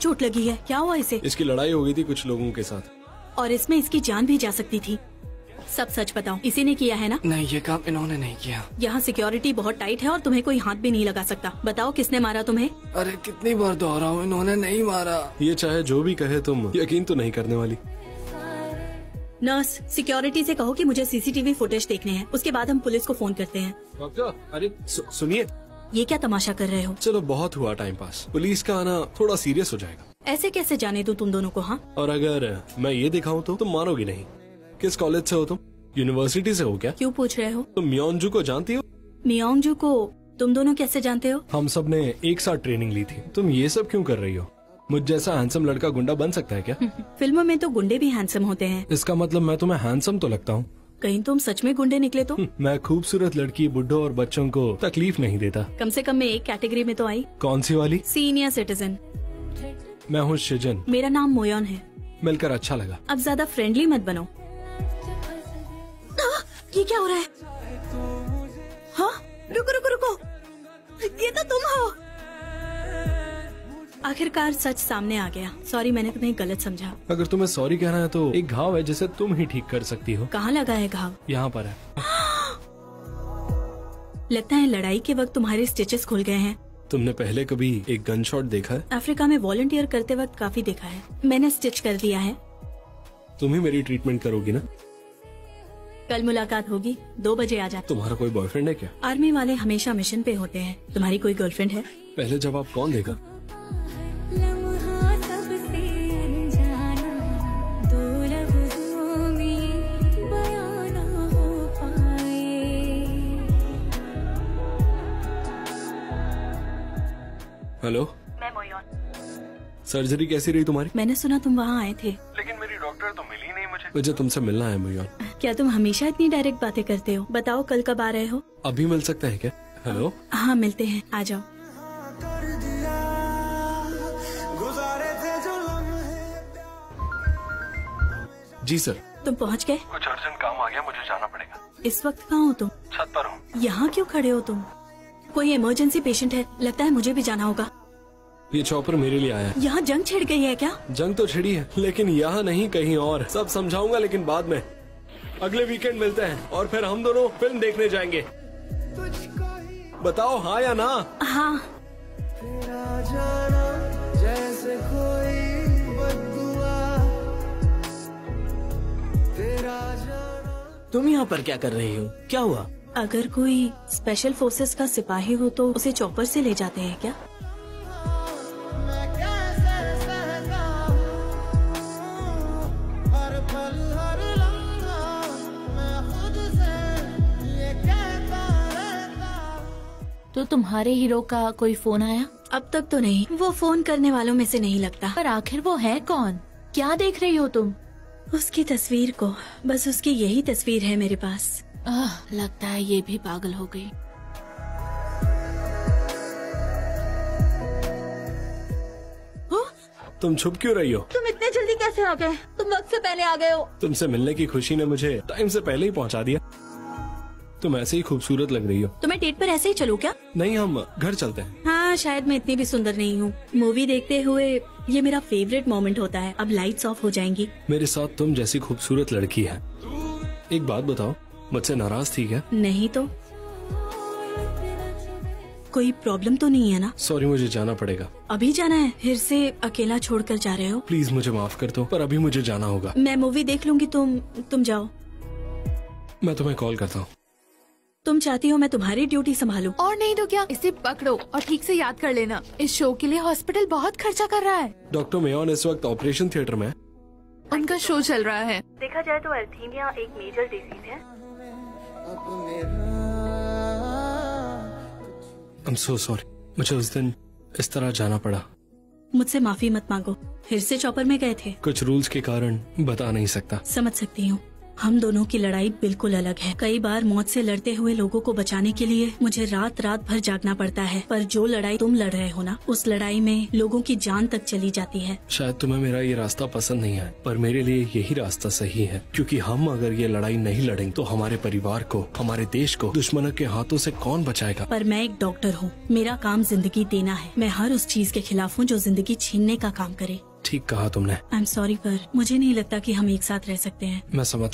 चोट लगी है। क्या हुआ इसे? इसकी लड़ाई हो गई थी कुछ लोगों के साथ और इसमें इसकी जान भी जा सकती थी। सब सच बताओ, इसी ने किया है ना? नहीं, ये काम इन्होंने नहीं किया। यहाँ सिक्योरिटी बहुत टाइट है और तुम्हें कोई हाथ भी नहीं लगा सकता। बताओ किसने मारा तुम्हें? अरे कितनी बार दोहराऊं, इन्होंने नहीं मारा। ये चाहे जो भी कहे तुम यकीन तो नहीं करने वाली। नर्स, सिक्योरिटी से कहो कि मुझे सीसीटीवी फुटेज देखने हैं, उसके बाद हम पुलिस को फोन करते हैं। डॉक्टर, अरे सुनिए। ये क्या तमाशा कर रहे हो? चलो बहुत हुआ टाइम पास, पुलिस का आना थोड़ा सीरियस हो जाएगा। ऐसे कैसे जाने दूं तुम दोनों को? हाँ, और अगर मैं ये दिखाऊं तो तुम मानोगी नहीं। किस कॉलेज से हो तुम? यूनिवर्सिटी से हो क्या? क्यों पूछ रहे हो? तुम मियोंजू को जानती हो? मियोंजू को तुम दोनों कैसे जानते हो? हम सब ने एक साथ ट्रेनिंग ली थी। तुम ये सब क्यों कर रही हो? मुझ जैसा हैंडसम लड़का गुंडा बन सकता है क्या? फिल्मों में तो गुंडे भी हैंडसम होते हैं। इसका मतलब मैं तुम्हें हैंडसम तो लगता हूँ? कहीं तुम सच में गुंडे निकले तो? मैं खूबसूरत लड़की, बुड्ढों और बच्चों को तकलीफ नहीं देता। कम से कम मैं एक कैटेगरी में तो आई। कौन सी वाली? Senior citizen. मैं हूँ शिजन। मेरा नाम मोयन है। मिलकर अच्छा लगा। अब ज्यादा फ्रेंडली मत बनो। ये क्या हो रहा है? हाँ, रुको रुको रुको, ये तो तुम हो। आखिरकार सच सामने आ गया। सॉरी, मैंने तुम्हें गलत समझा। अगर तुम्हें सॉरी कहना है तो एक घाव है जिसे तुम ही ठीक कर सकती हो। कहाँ लगा है घाव? यहाँ पर है। लगता है लड़ाई के वक्त तुम्हारे स्टिचेस खुल गए हैं। तुमने पहले कभी एक गन शॉट देखा है? अफ्रीका में वॉलंटियर करते वक्त काफी देखा है। मैंने स्टिच कर दिया है। तुम ही मेरी ट्रीटमेंट करोगी ना? कल मुलाकात होगी, 2 बजे आ जाना। तुम्हारा कोई बॉयफ्रेंड है क्या? आर्मी वाले हमेशा मिशन पे होते हैं। तुम्हारी कोई गर्लफ्रेंड है? पहले जवाब कौन देगा? हेलो, मैं मोयन। सर्जरी कैसी रही तुम्हारी? मैंने सुना तुम वहाँ आए थे। लेकिन मेरी डॉक्टर तो मिली नहीं मुझे तुमसे मिलना है मोयन। क्या तुम हमेशा इतनी डायरेक्ट बातें करते हो? बताओ कल कब आ रहे हो? अभी मिल सकते हैं क्या? हेलो, हाँ मिलते हैं, आ जाओ। जी सर। तुम पहुँच गए? कुछ अर्जेंट काम आ गया, मुझे जाना पड़ेगा। इस वक्त कहाँ हो तुम? छत पर हूँ। यहाँ क्यों खड़े हो तुम? कोई इमरजेंसी पेशेंट है? लगता है मुझे भी जाना होगा। ये चॉपर मेरे लिए आया है। यहाँ जंग छिड़ गई है क्या? जंग तो छिड़ी है, लेकिन यहाँ नहीं, कहीं और। सब समझाऊंगा लेकिन बाद में। अगले वीकेंड मिलते हैं और फिर हम दोनों फिल्म देखने जाएंगे। बताओ हाँ या ना? हाँ। जैसे कोई बददुआ, तेरा जाना। तुम यहाँ पर क्या कर रही हो? क्या हुआ? अगर कोई स्पेशल फोर्सेस का सिपाही हो तो उसे चॉपर से ले जाते हैं क्या? तो तुम्हारे हीरो का कोई फोन आया? अब तक तो नहीं, वो फोन करने वालों में से नहीं लगता। पर आखिर वो है कौन? क्या देख रही हो तुम? उसकी तस्वीर को, बस उसकी यही तस्वीर है मेरे पास। लगता है ये भी पागल हो गई। तुम छुप क्यों रही हो? तुम इतने जल्दी कैसे आ गए? तुम वक्त से पहले आ गए हो। तुमसे मिलने की खुशी ने मुझे टाइम से पहले ही पहुंचा दिया। तुम ऐसे ही खूबसूरत लग रही हो। तो मैं डेट पर ऐसे ही चलूं क्या? नहीं, हम घर चलते हैं। हाँ, शायद मैं इतनी भी सुंदर नहीं हूँ। मूवी देखते हुए ये मेरा फेवरेट मोमेंट होता है। अब लाइट्स ऑफ हो जाएंगी। मेरे साथ तुम जैसी खूबसूरत लड़की है। एक बात बताओ, मुझसे नाराज थी क्या? नहीं तो। कोई प्रॉब्लम तो नहीं है ना? सॉरी, मुझे जाना पड़ेगा। अभी जाना है? फिर से अकेला छोड़कर जा रहे हो? प्लीज मुझे माफ कर दो, पर अभी मुझे जाना होगा। मैं मूवी देख लूंगी, तुम जाओ। मैं तुम्हें कॉल करता हूँ। तुम चाहती हो मैं तुम्हारी ड्यूटी संभालूं? और नहीं तो क्या, इसे पकड़ो और ठीक से याद कर लेना। इस शो के लिए हॉस्पिटल बहुत खर्चा कर रहा है। डॉक्टर मेयोन इस वक्त ऑपरेशन थिएटर में है। उनका शो चल रहा है। देखा जाए तो एर्थीमिया एक मेजर डिजीज है। I'm so sorry, मुझे उस दिन इस तरह जाना पड़ा। मुझसे माफी मत मांगो। फिर से चॉपर में गए थे? कुछ रूल्स के कारण बता नहीं सकता। समझ सकती हूँ। हम दोनों की लड़ाई बिल्कुल अलग है। कई बार मौत से लड़ते हुए लोगों को बचाने के लिए मुझे रात रात भर जागना पड़ता है, पर जो लड़ाई तुम लड़ रहे हो ना, उस लड़ाई में लोगों की जान तक चली जाती है। शायद तुम्हें मेरा ये रास्ता पसंद नहीं है, पर मेरे लिए यही रास्ता सही है, क्योंकि हम अगर ये लड़ाई नहीं लड़ेंगे तो हमारे परिवार को, हमारे देश को दुश्मनों के हाथों से कौन बचाएगा। पर मैं एक डॉक्टर हूँ, मेरा काम जिंदगी देना है। मैं हर उस चीज के खिलाफ हूँ जो जिंदगी छीनने का काम करे। ठीक कहा तुमने। आई एम सॉरी, पर मुझे नहीं लगता कि हम एक साथ रह सकते हैं। मैं समझ